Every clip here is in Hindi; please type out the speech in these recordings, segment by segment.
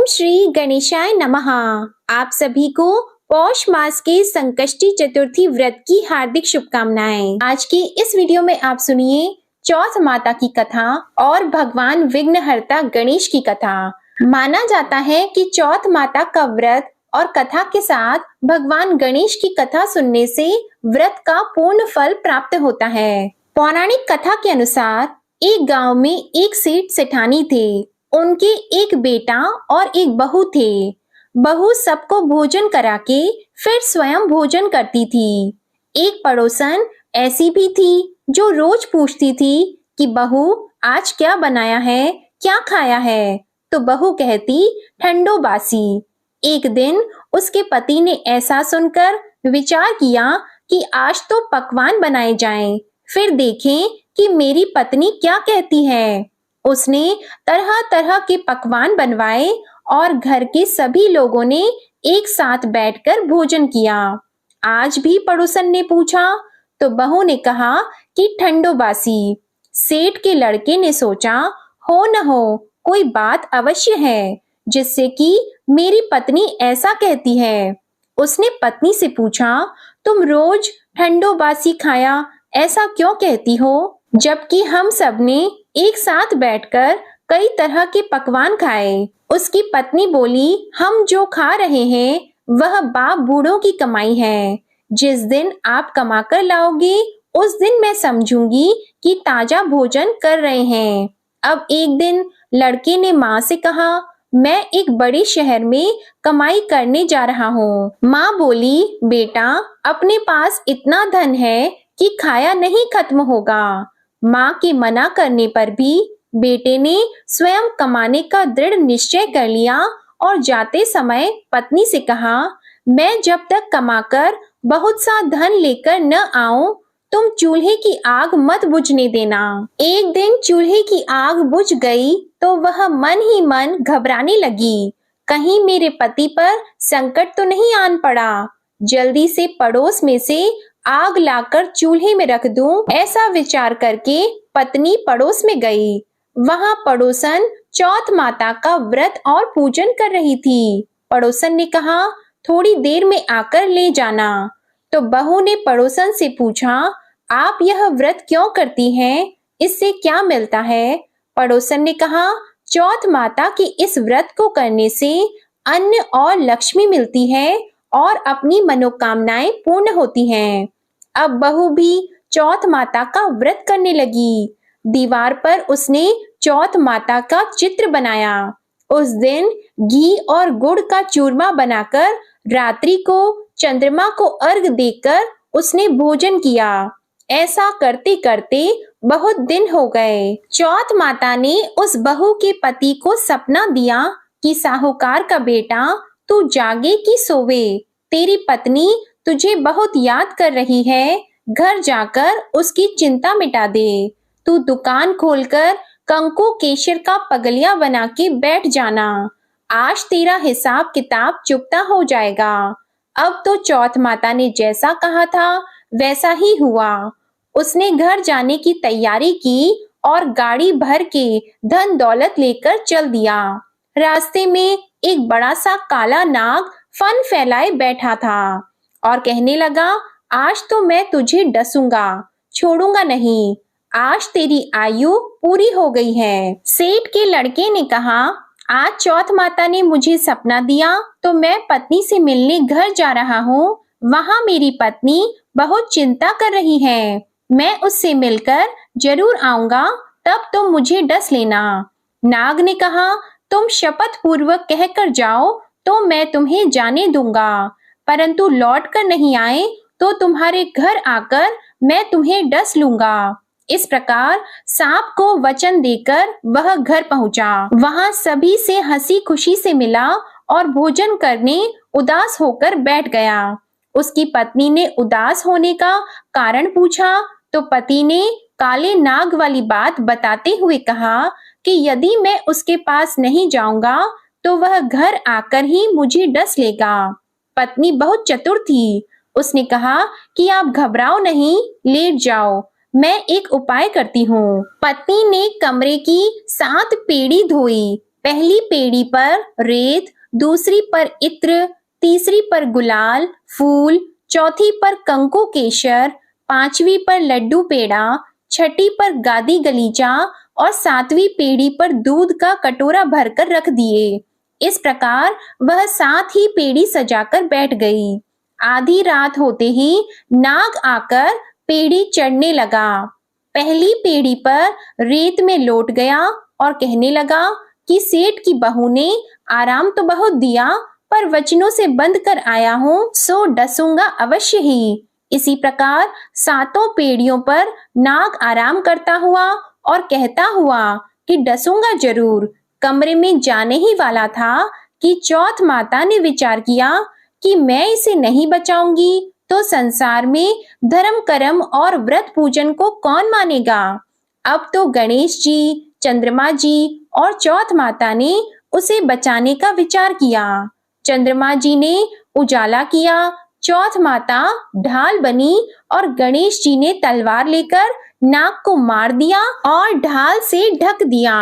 श्री गणेशाय नमः। आप सभी को पौष मास के संकष्टी चतुर्थी व्रत की हार्दिक शुभकामनाएं। आज की इस वीडियो में आप सुनिए चौथ माता की कथा और भगवान विघ्नहर्ता गणेश की कथा। माना जाता है कि चौथ माता का व्रत और कथा के साथ भगवान गणेश की कथा सुनने से व्रत का पूर्ण फल प्राप्त होता है। पौराणिक कथा के अनुसार एक गांव में एक सेठ सेठानी थे। उनके एक बेटा और एक बहू थे। बहू सबको भोजन करा के फिर स्वयं भोजन करती थी। एक पड़ोसन ऐसी भी थी जो रोज पूछती थी कि बहू आज क्या बनाया है, क्या खाया है? तो बहू कहती ठंडो बासी। एक दिन उसके पति ने ऐसा सुनकर विचार किया कि आज तो पकवान बनाए जाएं, फिर देखें कि मेरी पत्नी क्या कहती है। उसने तरह तरह के पकवान बनवाए और घर के सभी लोगों ने एक साथ बैठकर भोजन किया। आज भी पड़ोसन ने पूछा तो बहू ने कहा कि ठंडो बासी। सेठ के लड़के ने सोचा हो न हो कोई बात अवश्य है जिससे कि मेरी पत्नी ऐसा कहती है। उसने पत्नी से पूछा तुम रोज ठंडो बासी खाया ऐसा क्यों कहती हो, जबकि हम सबने एक साथ बैठकर कई तरह के पकवान खाए। उसकी पत्नी बोली हम जो खा रहे हैं वह बाप बूढ़ों की कमाई है। जिस दिन आप कमा कर लाओगे उस दिन मैं समझूंगी कि ताजा भोजन कर रहे हैं। अब एक दिन लड़के ने माँ से कहा मैं एक बड़े शहर में कमाई करने जा रहा हूँ। माँ बोली बेटा अपने पास इतना धन है कि खाया नहीं खत्म होगा। माँ के मना करने पर भी बेटे ने स्वयं कमाने का दृढ़ निश्चय कर लिया और जाते समय पत्नी से कहा मैं जब तक कमाकर बहुत सा धन लेकर न आऊं तुम चूल्हे की आग मत बुझने देना। एक दिन चूल्हे की आग बुझ गई तो वह मन ही मन घबराने लगी, कहीं मेरे पति पर संकट तो नहीं आन पड़ा। जल्दी से पड़ोस में से आग लाकर चूल्हे में रख दूं, ऐसा विचार करके पत्नी पड़ोस में गई। वहां पड़ोसन चौथ माता का व्रत और पूजन कर रही थी। पड़ोसन ने कहा थोड़ी देर में आकर ले जाना। तो बहू ने पड़ोसन से पूछा आप यह व्रत क्यों करती हैं, इससे क्या मिलता है? पड़ोसन ने कहा चौथ माता के इस व्रत को करने से अन्न और लक्ष्मी मिलती है और अपनी मनोकामनाएं पूर्ण होती हैं। अब बहू भी चौथ माता का व्रत करने लगी। दीवार पर उसने चौथ माता का चित्र बनाया। उस दिन घी और गुड़ का चूरमा बनाकर रात्रि को चंद्रमा को अर्घ देकर उसने भोजन किया। ऐसा करते करते बहुत दिन हो गए। चौथ माता ने उस बहू के पति को सपना दिया कि साहूकार का बेटा तू जागे कि सोवे, तेरी पत्नी तुझे बहुत याद कर रही है, घर जाकर उसकी चिंता मिटा दे। तू दुकान खोलकर कंकु केशर का पगलिया बना के बैठ जाना। आज तेरा हिसाब किताब चुकता हो जाएगा। अब तो चौथ माता ने जैसा कहा था वैसा ही हुआ। उसने घर जाने की तैयारी की और गाड़ी भर के धन दौलत लेकर चल दिया। रास्ते में एक बड़ा सा काला नाग फन फैलाए बैठा था और कहने लगा आज तो मैं तुझे डसूंगा, छोड़ूंगा नहीं। आज तेरी आयु पूरी हो गई है। सेठ के लड़के ने कहा आज चौथ माता ने मुझे सपना दिया तो मैं पत्नी से मिलने घर जा रहा हूँ। वहाँ मेरी पत्नी बहुत चिंता कर रही है। मैं उससे मिलकर जरूर आऊंगा, तब तुम मुझे डस लेना। नाग ने कहा तुम शपथ पूर्वक कहकर जाओ तो मैं तुम्हें जाने दूंगा, परंतु लौट कर नहीं आए तो तुम्हारे घर आकर मैं तुम्हें डस लूंगा। इस प्रकार सांप को वचन देकर वह घर पहुंचा। वहां सभी से हंसी खुशी से मिला और भोजन करने उदास होकर बैठ गया। उसकी पत्नी ने उदास होने का कारण पूछा तो पति ने काले नाग वाली बात बताते हुए कहा कि यदि मैं उसके पास नहीं जाऊंगा तो वह घर आकर ही मुझे डस लेगा। पत्नी बहुत चतुर थी। उसने कहा कि आप घबराओ नहीं, लेट जाओ, मैं एक उपाय करती हूँ। पत्नी ने कमरे की 7 पेड़ी धोई, पहली पेड़ी पर रेत, दूसरी पर इत्र, तीसरी पर गुलाल फूल, चौथी पर कंकु केशर, पांचवी पर लड्डू पेड़ा, छठी पर गादी गलीचा और सातवीं पेड़ी पर दूध का कटोरा भरकर रख दिए। इस प्रकार वह 7 ही पेड़ी सजाकर बैठ गई। आधी रात होते ही नाग आकर पेड़ी चढ़ने लगा। पहली पेड़ी पर रेत में लौट गया और कहने लगा कि सेठ की बहू ने आराम तो बहुत दिया, पर वचनों से बंध कर आया हूँ, सो डसूंगा अवश्य ही। इसी प्रकार 7 पेड़ियों पर नाग आराम करता हुआ और कहता हुआ कि डसूंगा जरूर, कमरे में जाने ही वाला था कि चौथ माता ने विचार किया कि मैं इसे नहीं बचाऊंगी तो संसार में धर्म कर्म और व्रत पूजन को कौन मानेगा। अब तो गणेश जी, चंद्रमा जी और चौथ माता ने उसे बचाने का विचार किया। चंद्रमा जी ने उजाला किया, चौथ माता ढाल बनी और गणेश जी ने तलवार लेकर नाग को मार दिया और ढाल से ढक दिया।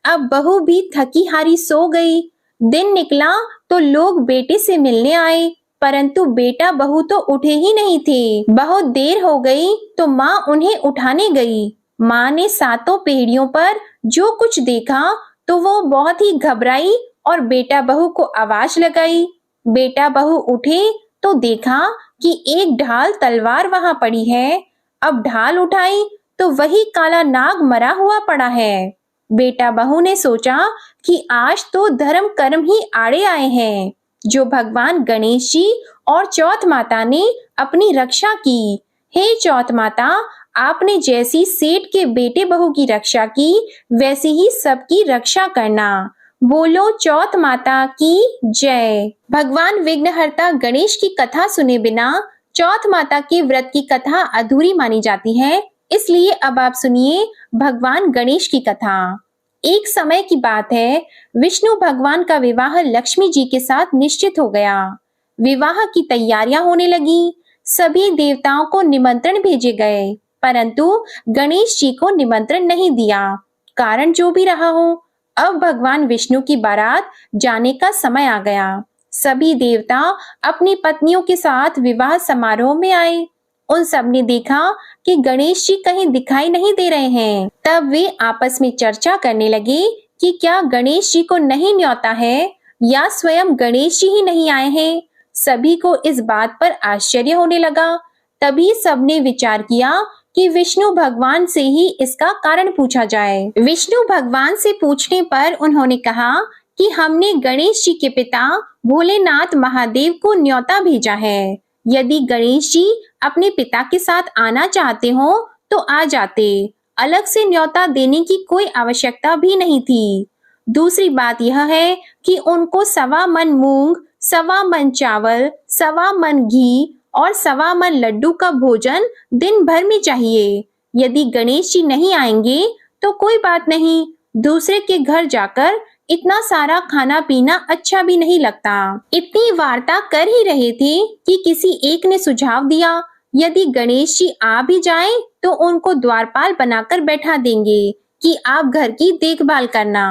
अब बहू भी थकी हारी सो गई। दिन निकला तो लोग बेटे से मिलने आए, परंतु बेटा बहू तो उठे ही नहीं थे। बहुत देर हो गई तो माँ उन्हें उठाने गई। माँ ने 7 पेड़ियों पर जो कुछ देखा तो वो बहुत ही घबराई और बेटा बहू को आवाज लगाई। बेटा बहू उठे तो देखा कि एक ढाल तलवार वहां पड़ी है। अब ढाल उठाई तो वही काला नाग मरा हुआ पड़ा है। बेटा बहू ने सोचा कि आज तो धर्म कर्म ही आड़े आए हैं, जो भगवान गणेश जी और चौथ माता ने अपनी रक्षा की। हे चौथ माता, आपने जैसी सेठ के बेटे बहू की रक्षा की, वैसी ही सबकी रक्षा करना। बोलो चौथ माता की जय। भगवान विघ्नहर्ता गणेश की कथा सुने बिना चौथ माता के व्रत की कथा अधूरी मानी जाती है, इसलिए अब आप सुनिए भगवान गणेश की कथा। एक समय की बात है, विष्णु भगवान का विवाह लक्ष्मी जी के साथ निश्चित हो गया। विवाह की तैयारियां होने लगी। सभी देवताओं को निमंत्रण भेजे गए, परंतु गणेश जी को निमंत्रण नहीं दिया। कारण जो भी रहा हो, अब भगवान विष्णु की बारात जाने का समय आ गया। सभी देवता अपनी पत्नियों के साथ विवाह समारोह में आए। उन सब ने देखा कि गणेश जी कहीं दिखाई नहीं दे रहे हैं। तब वे आपस में चर्चा करने लगे कि क्या गणेश जी को नहीं न्योता है या स्वयं गणेश जी ही नहीं आए हैं। सभी को इस बात पर आश्चर्य होने लगा। तभी सबने विचार किया कि विष्णु भगवान से ही इसका कारण पूछा जाए। विष्णु भगवान से पूछने पर उन्होंने कहा कि हमने गणेश जी के पिता भोलेनाथ महादेव को न्योता भेजा है। यदि गणेश जी अपने पिता के साथ आना चाहते हो तो आ जाते, अलग से न्योता देने की कोई आवश्यकता भी नहीं थी। दूसरी बात यह है कि उनको 1.25 मन मूंग, 1.25 मन चावल, 1.25 मन घी और 1.25 मन लड्डू का भोजन दिन भर में चाहिए। यदि गणेश जी नहीं आएंगे तो कोई बात नहीं, दूसरे के घर जाकर इतना सारा खाना पीना अच्छा भी नहीं लगता। इतनी वार्ता कर ही रहे थे कि किसी एक ने सुझाव दिया, यदि गणेश जी आ भी जाएं तो उनको द्वारपाल बनाकर बैठा देंगे कि आप घर की देखभाल करना।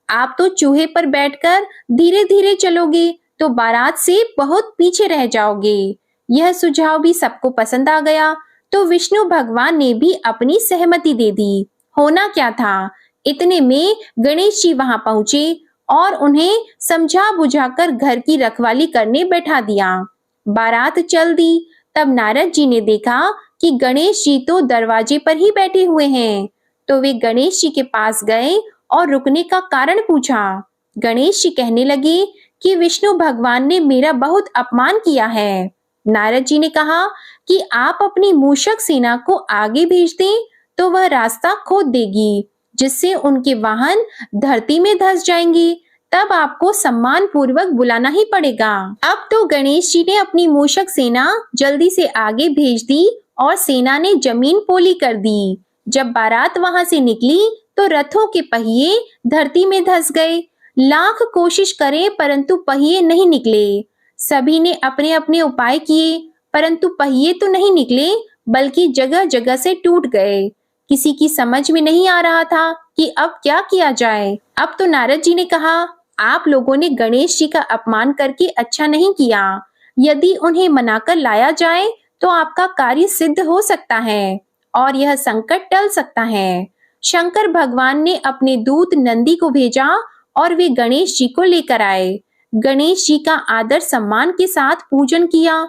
आप तो चूहे पर बैठकर धीरे धीरे चलोगे तो बारात से बहुत पीछे रह जाओगे। यह सुझाव भी सबको पसंद आ गया, तो विष्णु भगवान ने भी अपनी सहमति दे दी। होना क्या था, इतने में गणेश जी वहां पहुंचे और उन्हें समझा बुझाकर घर की रखवाली करने बैठा दिया। बारात चल दी। तब नारद जी ने देखा कि गणेश जी तो दरवाजे पर ही बैठे हुए हैं, तो वे गणेश जी के पास गए और रुकने का कारण पूछा। गणेश जी कहने लगे कि विष्णु भगवान ने मेरा बहुत अपमान किया है। नारद जी ने कहा कि आप अपनी मूषक सेना को आगे भेज दें तो वह रास्ता खोद देगी, जिससे उनके वाहन धरती में धंस जाएंगे। तब आपको सम्मान पूर्वक बुलाना ही पड़ेगा। अब तो गणेश जी ने अपनी मूषक सेना जल्दी से आगे भेज दी और सेना ने जमीन पोली कर दी। जब बारात वहां से निकली तो रथों के पहिए धरती में धंस गए। लाख कोशिश करे परंतु पहिए नहीं निकले। सभी ने अपने अपने उपाय किए, परंतु पहिए तो नहीं निकले, बल्कि जगह जगह से टूट गए। किसी की समझ में नहीं आ रहा था कि अब क्या किया जाए। अब तो नारद जी ने कहा, आप लोगों ने गणेश जी का अपमान करके अच्छा नहीं किया। यदि उन्हें मनाकर लाया जाए तो आपका कार्य सिद्ध हो सकता है और यह संकट टल सकता है। शंकर भगवान ने अपने दूत नंदी को भेजा और वे गणेश जी को लेकर आए। गणेश जी का आदर सम्मान के साथ पूजन किया।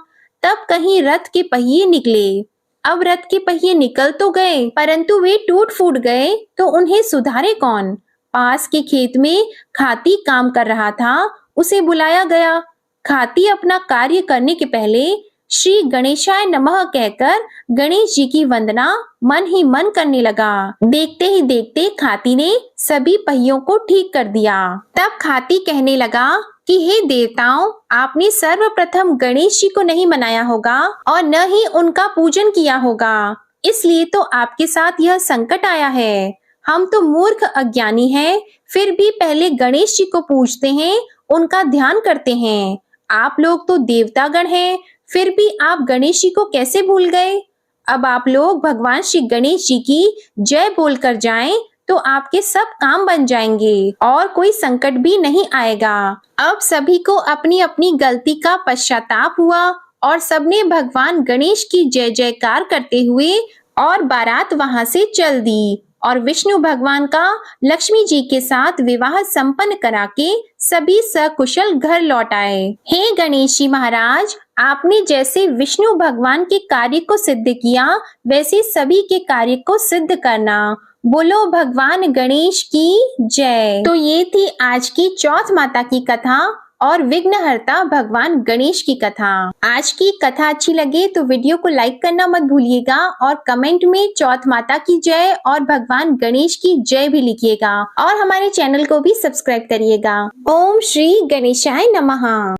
तब कहीं रथ के पहिए निकले। अब रथ के पहिए निकल तो गए, परंतु वे टूट फूट गए तो उन्हें सुधारे कौन। पास के खेत में खाती काम कर रहा था, उसे बुलाया गया। खाती अपना कार्य करने के पहले श्री गणेशाय नमः कहकर गणेश जी की वंदना मन ही मन करने लगा। देखते ही देखते खाती ने सभी पहियों को ठीक कर दिया। तब खाती कहने लगा कि हे देवताओं, आपने सर्वप्रथम गणेश जी को नहीं मनाया होगा और न ही उनका पूजन किया होगा, इसलिए तो आपके साथ यह संकट आया है। हम तो मूर्ख अज्ञानी हैं, फिर भी पहले गणेश जी को पूजते हैं, उनका ध्यान करते हैं। आप लोग तो देवतागण हैं, फिर भी आप गणेश जी को कैसे भूल गए। अब आप लोग भगवान श्री गणेश जी की जय बोलकर जाएं तो आपके सब काम बन जाएंगे और कोई संकट भी नहीं आएगा। अब सभी को अपनी अपनी गलती का पश्चाताप हुआ और सबने भगवान गणेश की जय जयकार करते हुए और बारात वहां से चल दी और विष्णु भगवान का लक्ष्मी जी के साथ विवाह संपन्न करा के सभी सकुशल घर लौट आए। हे गणेश जी महाराज, आपने जैसे विष्णु भगवान के कार्य को सिद्ध किया, वैसे सभी के कार्य को सिद्ध करना। बोलो भगवान गणेश की जय। तो ये थी आज की चौथ माता की कथा और विघ्नहर्ता भगवान गणेश की कथा। आज की कथा अच्छी लगे तो वीडियो को लाइक करना मत भूलिएगा और कमेंट में चौथ माता की जय और भगवान गणेश की जय भी लिखिएगा और हमारे चैनल को भी सब्सक्राइब करिएगा। ओम श्री गणेशाय नमः।